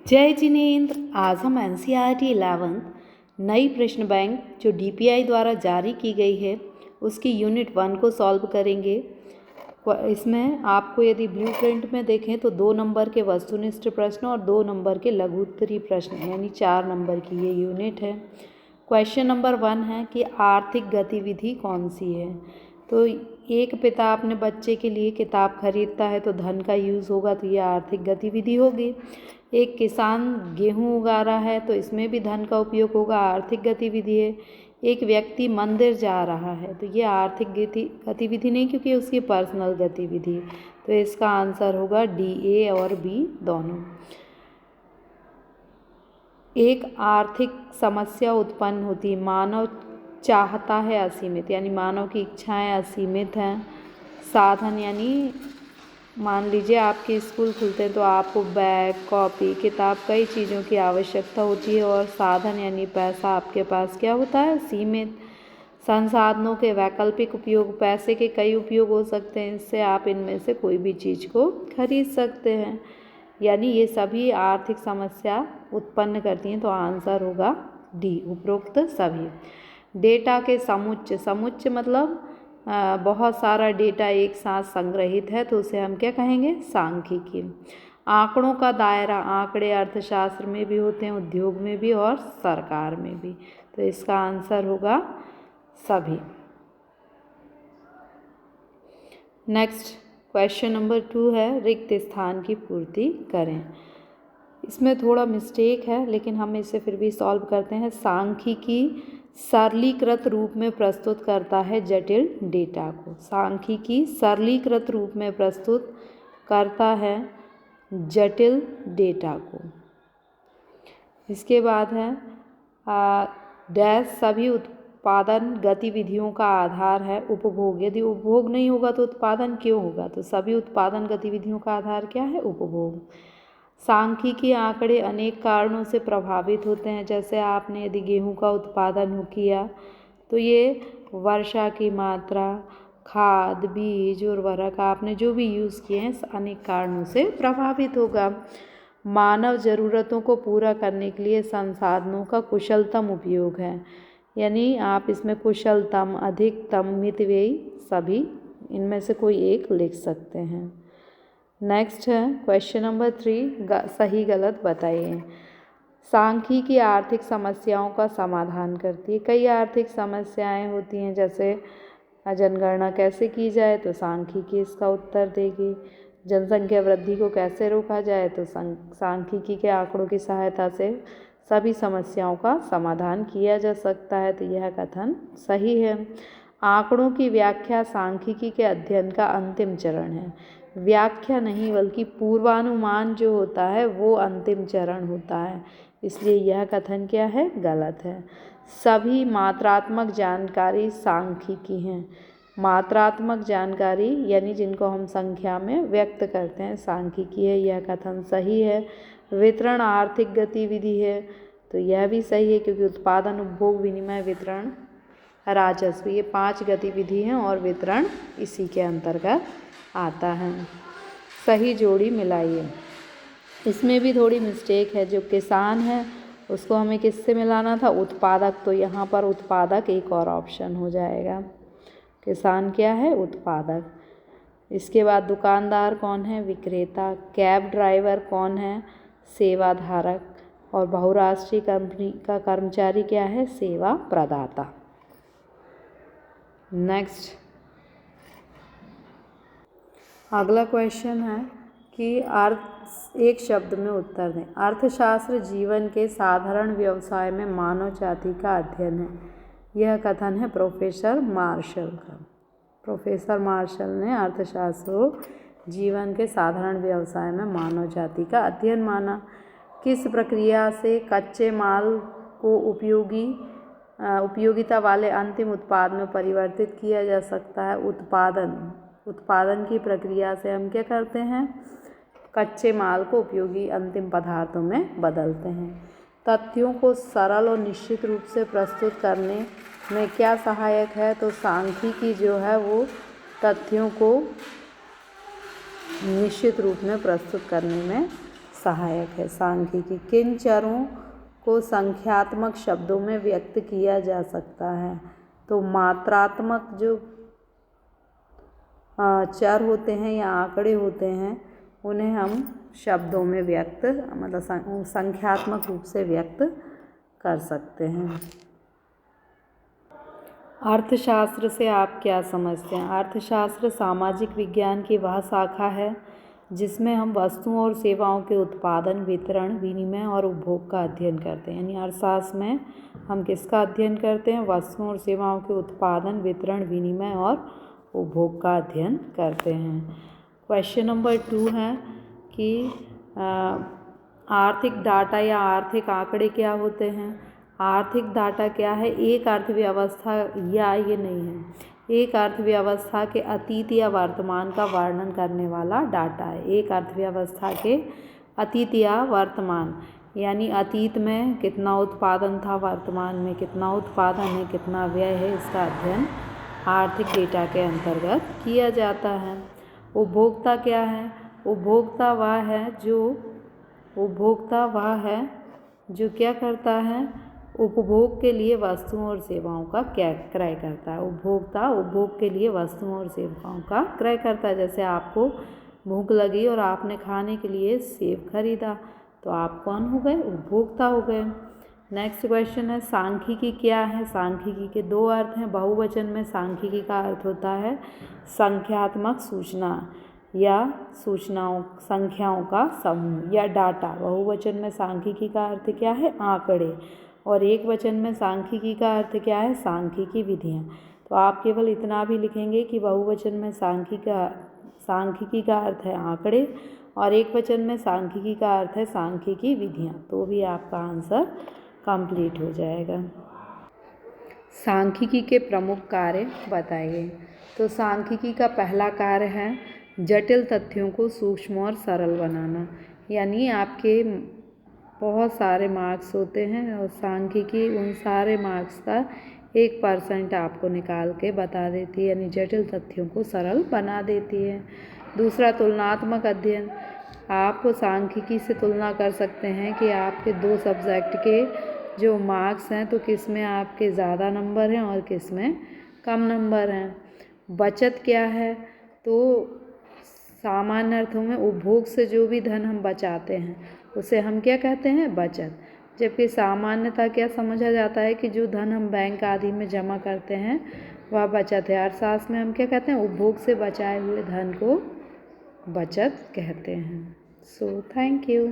जय जिनेंद्र। आज हम एनसीईआरटी 11 नई प्रश्न बैंक जो डीपीआई द्वारा जारी की गई है उसकी यूनिट 1 को सॉल्व करेंगे। इसमें आपको यदि ब्लूप्रिंट में देखें तो 2 नंबर के वस्तुनिष्ठ प्रश्न और 2 नंबर के लघु उत्तरीय प्रश्न यानी 4 नंबर की ये यूनिट है। क्वेश्चन नंबर 1 है कि आर्थिक गतिविधि कौन सी है। तो एक पिता अपने बच्चे के लिए किताब खरीदता है तो धन का यूज़ होगा, तो ये आर्थिक गतिविधि होगी। एक किसान गेहूं उगा रहा है तो इसमें भी धन का उपयोग होगा, आर्थिक गतिविधि है। एक व्यक्ति मंदिर जा रहा है तो ये आर्थिक गतिविधि नहीं, क्योंकि उसकी पर्सनल गतिविधि। तो इसका आंसर होगा डी, ए और बी दोनों। एक आर्थिक समस्या उत्पन्न होती है, मानव चाहता है असीमित, यानी मानव की इच्छाएं असीमित हैं। साधन यानी मान लीजिए आपके स्कूल खुलते हैं तो आपको बैग, कॉपी, किताब, कई चीज़ों की आवश्यकता होती है, और साधन यानी पैसा आपके पास क्या होता है, सीमित। संसाधनों के वैकल्पिक उपयोग, पैसे के कई उपयोग हो सकते हैं, इससे आप इनमें से कोई भी चीज़ को खरीद सकते हैं। यानी ये सभी आर्थिक समस्या उत्पन्न करती हैं, तो आंसर होगा डी, उपरोक्त सभी। डेटा के समुच्चय, समुच्चय मतलब बहुत सारा डेटा एक साथ संग्रहित है तो उसे हम क्या कहेंगे, सांख्यिकी। आंकड़ों का दायरा, आंकड़े अर्थशास्त्र में भी होते हैं, उद्योग में भी और सरकार में भी, तो इसका आंसर होगा सभी। नेक्स्ट क्वेश्चन नंबर 2 है रिक्त स्थान की पूर्ति करें। इसमें थोड़ा मिस्टेक है लेकिन हम इसे फिर भी सॉल्व करते हैं। सांख्यिकी सरलीकृत रूप में प्रस्तुत करता है जटिल डेटा को। सांख्यिकी सरलीकृत रूप में प्रस्तुत करता है जटिल डेटा को। इसके बाद है डैश सभी उत्पादन गतिविधियों का आधार है उपभोग। यदि उपभोग नहीं होगा तो उत्पादन क्यों होगा, तो सभी उत्पादन गतिविधियों का आधार क्या है, उपभोग। सांख्यिकी आंकड़े अनेक कारणों से प्रभावित होते हैं, जैसे आपने यदि गेहूं का उत्पादन किया तो ये वर्षा की मात्रा, खाद, बीज, उर्वरक आपने जो भी यूज़ किए हैं अनेक कारणों से प्रभावित होगा। मानव ज़रूरतों को पूरा करने के लिए संसाधनों का कुशलतम उपयोग है, यानी आप इसमें कुशलतम, अधिकतम, मितव्ययी सभी इनमें से कोई एक लिख सकते हैं। नेक्स्ट है क्वेश्चन नंबर 3, सही गलत बताइए। सांख्यिकी आर्थिक समस्याओं का समाधान करती है। कई आर्थिक समस्याएं होती हैं, जैसे जनगणना कैसे की जाए तो सांख्यिकी इसका उत्तर देगी। जनसंख्या वृद्धि को कैसे रोका जाए तो सांख्यिकी के आंकड़ों की सहायता से सभी समस्याओं का समाधान किया जा सकता है, तो यह कथन सही है। आंकड़ों की व्याख्या सांख्यिकी के अध्ययन का अंतिम चरण है। व्याख्या नहीं बल्कि पूर्वानुमान जो होता है वो अंतिम चरण होता है, इसलिए यह कथन क्या है, गलत है। सभी मात्रात्मक जानकारी सांख्यिकी हैं। मात्रात्मक जानकारी यानी जिनको हम संख्या में व्यक्त करते हैं सांख्यिकी है, यह कथन सही है। वितरण आर्थिक गतिविधि है, तो यह भी सही है, क्योंकि उत्पादन, उपभोग, विनिमय, वितरण, राजस्व, ये 5 गतिविधि हैं और वितरण इसी के अंतर्गत आता है। सही जोड़ी मिलाइए। इसमें भी थोड़ी मिस्टेक है, जो किसान है उसको हमें किससे मिलाना था, उत्पादक, तो यहाँ पर उत्पादक एक और ऑप्शन हो जाएगा। किसान क्या है, उत्पादक। इसके बाद दुकानदार कौन है, विक्रेता। कैब ड्राइवर कौन है, सेवाधारक। और बहुराष्ट्रीय कंपनी का कर्मचारी क्या है, सेवा प्रदाता। नेक्स्ट अगला क्वेश्चन है कि एक शब्द में उत्तर दें। अर्थशास्त्र जीवन के साधारण व्यवसाय में मानव जाति का अध्ययन है, यह कथन है प्रोफेसर मार्शल का। प्रोफेसर मार्शल ने अर्थशास्त्र को जीवन के साधारण व्यवसाय में मानव जाति का अध्ययन माना। किस प्रक्रिया से कच्चे माल को उपयोगिता वाले अंतिम उत्पाद में परिवर्तित किया जा सकता है, उत्पादन की प्रक्रिया से हम क्या करते हैं, कच्चे माल को उपयोगी अंतिम पदार्थों में बदलते हैं। तथ्यों को सरल और निश्चित रूप से प्रस्तुत करने में क्या सहायक है, तो सांख्यिकी जो है वो तथ्यों को निश्चित रूप में प्रस्तुत करने में सहायक है। सांख्यिकी किन चरों को संख्यात्मक शब्दों में व्यक्त किया जा सकता है? तो मात्रात्मक जो चर होते हैं या आंकड़े होते हैं उन्हें हम शब्दों में व्यक्त मतलब संख्यात्मक रूप से व्यक्त कर सकते हैं। अर्थशास्त्र से आप क्या समझते हैं? अर्थशास्त्र सामाजिक विज्ञान की वह शाखा है जिसमें हम वस्तुओं और सेवाओं के उत्पादन, वितरण, विनिमय और उपभोग का अध्ययन करते हैं। यानी अर्थशास्त्र में हम किसका अध्ययन करते हैं? वस्तुओं और सेवाओं के उत्पादन, वितरण, विनिमय और उपभोग का अध्ययन करते हैं। क्वेश्चन नंबर 2 है कि आर्थिक डाटा या आर्थिक आंकड़े क्या होते हैं? आर्थिक डाटा क्या है? एक अर्थव्यवस्था या ये नहीं है, एक अर्थव्यवस्था के अतीत या वर्तमान का वर्णन करने वाला डाटा है। एक अर्थव्यवस्था के अतीत या वर्तमान, यानी अतीत में कितना उत्पादन था, वर्तमान में कितना उत्पादन है, कितना व्यय है, इसका अध्ययन आर्थिक डेटा के अंतर्गत किया जाता है। उपभोक्ता क्या है? उपभोक्ता वह है जो क्या करता है? उपभोग के लिए वस्तुओं और सेवाओं का क्रय करता है। उपभोक्ता उपभोग के लिए वस्तुओं और सेवाओं का क्रय करता है। जैसे आपको भूख लगी और आपने खाने के लिए सेब खरीदा, तो आप कौन हो गए? उपभोक्ता हो गए। नेक्स्ट क्वेश्चन है सांख्यिकी क्या है? सांख्यिकी के 2 अर्थ हैं। बहुवचन में सांख्यिकी का अर्थ होता है संख्यात्मक सूचना या संख्याओं का समूह या डाटा। बहुवचन में सांख्यिकी का अर्थ क्या है? आंकड़े। और एक वचन में सांख्यिकी का अर्थ क्या है? सांख्यिकी विधियाँ। तो आप केवल इतना भी लिखेंगे कि बहुवचन में सांख्यिकी का अर्थ है आंकड़े और एक वचन में सांख्यिकी का अर्थ है सांख्यिकी विधियाँ, तो भी आपका आंसर कंप्लीट हो जाएगा। सांख्यिकी के प्रमुख कार्य बताइए। तो सांख्यिकी का पहला कार्य है जटिल तथ्यों को सूक्ष्म और सरल बनाना। यानी आपके बहुत सारे मार्क्स होते हैं और सांख्यिकी उन सारे मार्क्स का 1% आपको निकाल के बता देती है, यानी जटिल तथ्यों को सरल बना देती है। दूसरा तुलनात्मक अध्ययन। आप सांख्यिकी से तुलना कर सकते हैं कि आपके 2 सब्जेक्ट के जो मार्क्स हैं तो किस में आपके ज़्यादा नंबर हैं और किस में कम नंबर हैं। बचत क्या है? तो सामान्य अर्थों में उपभोग से जो भी धन हम बचाते हैं उसे हम क्या कहते हैं? बचत। जबकि सामान्यतः क्या समझा जाता है कि जो धन हम बैंक आदि में जमा करते हैं वह बचत है। अर्थशास्त्र में हम क्या कहते हैं? उपभोग से बचाए हुए धन को बचत कहते हैं। So thank you.